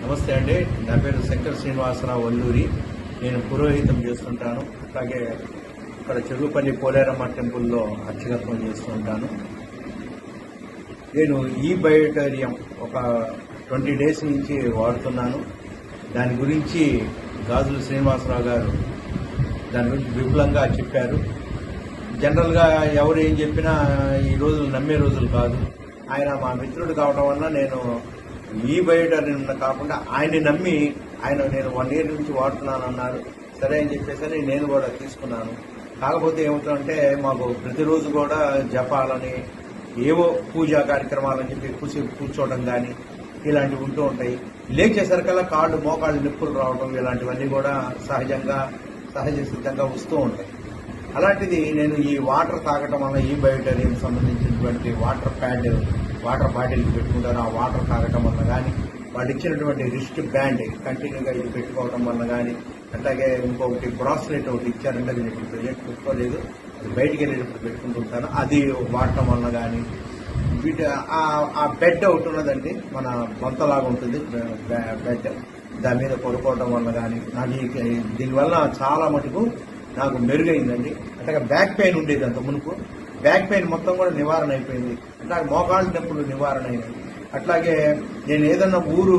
నమస్తే అండి. నా పేరు శంకర్ శ్రీనివాసరావు వల్లూరి. నేను పురోహితం చేస్తుంటాను. అలాగే ఇక్కడ చెరువుపల్లి పోలేరమ్మ టెంపుల్లో అర్చకత్వం చేస్తుంటాను. నేను ఈ బయోటేరియం ఒక 20 డేస్ నుంచి వాడుతున్నాను. దాని గురించి గాజుల శ్రీనివాసరావు గారు దాని గురించి విపులంగా చెప్పారు. జనరల్గా ఎవరు ఏం చెప్పినా ఈ రోజులు నమ్మే రోజులు కాదు. ఆయన మా మిత్రుడు కావడం వల్ల నేను ఈ బయోటేరియం కాకుండా ఆయన్ని నమ్మి నేను 1 year నుంచి వాడుతున్నాను అన్నారు. సరే అని చెప్పేసి నేను కూడా తీసుకున్నాను. కాకపోతే ఏమవుతుందంటే మాకు ప్రతిరోజు కూడా జపాలని ఏవో పూజా కార్యక్రమాలని చెప్పి కూర్చోవడం కానీ ఇలాంటివి ఉంటూ ఉంటాయి. లేచేసరికల్లా మోకాళ్ళు నొప్పులు రావడం ఇలాంటివన్నీ కూడా సహజ సిద్ధంగా వస్తూ ఉంటాయి. అలాంటిది నేను ఈ వాటర్ తాగటం వల్ల ఈ బయోటేరియం సంబంధించినటువంటి వాటర్ బాటిల్ పెట్టుకుంటాను. ఆ వాటర్ తాగటం వల్ల కానీ వాళ్ళు ఇచ్చినటువంటి రిస్ట్ బ్యాండ్ కంటిన్యూగా ఇది పెట్టుకోవడం వల్ల కానీ, అట్లాగే ఇంకొకటి బ్రాస్లెట్ ఒకటి ఇచ్చారంటే అది నేను ప్రజెంట్ పెట్టుకోలేదు, అది బయటికి వెళ్ళేటప్పుడు పెట్టుకుంటుంటాను. అది వాడటం వల్ల కానీ ఆ బెడ్ ఒకటి ఉన్నదండి, మన బొంతలాగా ఉంటుంది బెడ్, దాని మీద పడుకోవడం వల్ల కానీ నాకు దీనివల్ల చాలా మటుకు నాకు మెరుగైందండి. అంటే బ్యాక్ పెయిన్ ఉండేది అంత మునుపు, బ్యాక్ పెయిన్ మొత్తం కూడా నివారణ అయిపోయింది. అట్లాగే మోకాళ్ళ నొప్పులు నివారణ అయినాయి. అట్లాగే నేను ఏదన్నా